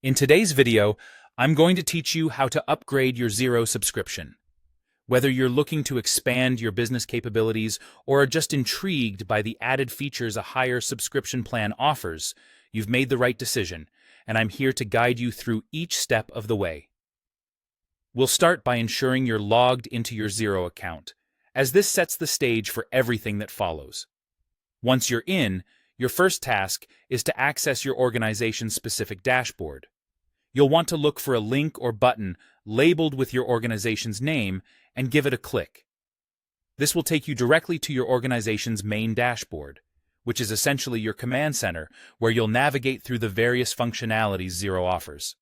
In today's video, I'm going to teach you how to upgrade your Xero subscription. Whether you're looking to expand your business capabilities or are just intrigued by the added features a higher subscription plan offers, you've made the right decision, and I'm here to guide you through each step of the way. We'll start by ensuring you're logged into your Xero account, as this sets the stage for everything that follows. Once you're in, your first task is to access your organization's specific dashboard. You'll want to look for a link or button labeled with your organization's name and give it a click. This will take you directly to your organization's main dashboard, which is essentially your command center where you'll navigate through the various functionalities Xero offers.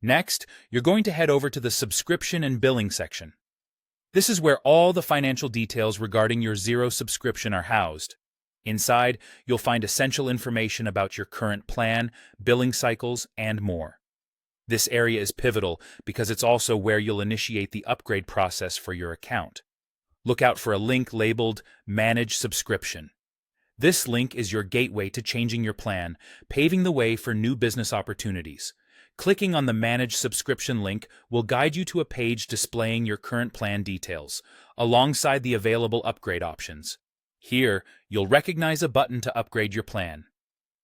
Next, you're going to head over to the subscription and billing section. This is where all the financial details regarding your Xero subscription are housed. Inside, you'll find essential information about your current plan, billing cycles, and more. This area is pivotal because it's also where you'll initiate the upgrade process for your account. Look out for a link labeled Manage Subscription. This link is your gateway to changing your plan, paving the way for new business opportunities. Clicking on the Manage Subscription link will guide you to a page displaying your current plan details, alongside the available upgrade options. Here, you'll recognize a button to upgrade your plan.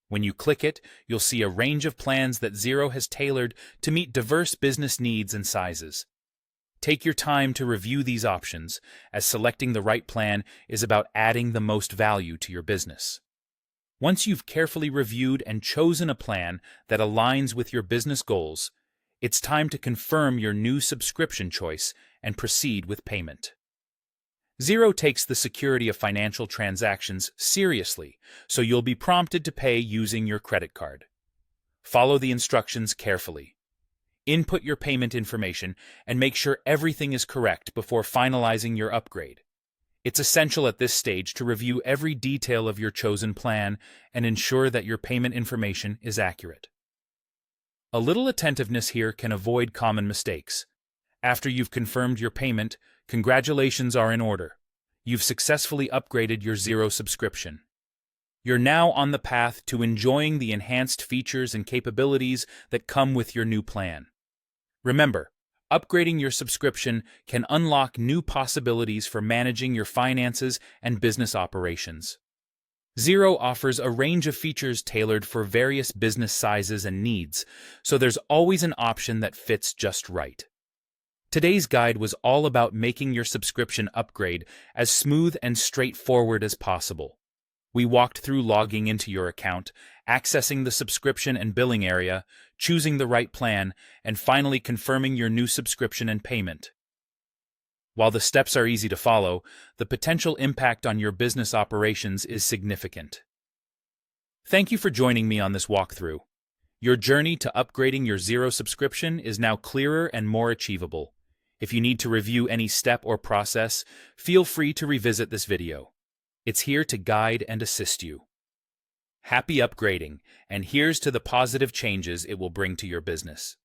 When you click it, you'll see a range of plans that Xero has tailored to meet diverse business needs and sizes. Take your time to review these options, as selecting the right plan is about adding the most value to your business. Once you've carefully reviewed and chosen a plan that aligns with your business goals, it's time to confirm your new subscription choice and proceed with payment. Xero takes the security of financial transactions seriously, so you'll be prompted to pay using your credit card. Follow the instructions carefully. Input your payment information and make sure everything is correct before finalizing your upgrade. It's essential at this stage to review every detail of your chosen plan and ensure that your payment information is accurate. A little attentiveness here can avoid common mistakes. After you've confirmed your payment, congratulations are in order. You've successfully upgraded your Xero subscription. You're now on the path to enjoying the enhanced features and capabilities that come with your new plan. Remember, upgrading your subscription can unlock new possibilities for managing your finances and business operations. Xero offers a range of features tailored for various business sizes and needs, so there's always an option that fits just right. Today's guide was all about making your subscription upgrade as smooth and straightforward as possible. We walked through logging into your account, accessing the subscription and billing area, choosing the right plan, and finally confirming your new subscription and payment. While the steps are easy to follow, the potential impact on your business operations is significant. Thank you for joining me on this walkthrough. Your journey to upgrading your Xero subscription is now clearer and more achievable. If you need to review any step or process, feel free to revisit this video. It's here to guide and assist you. Happy upgrading, and here's to the positive changes it will bring to your business.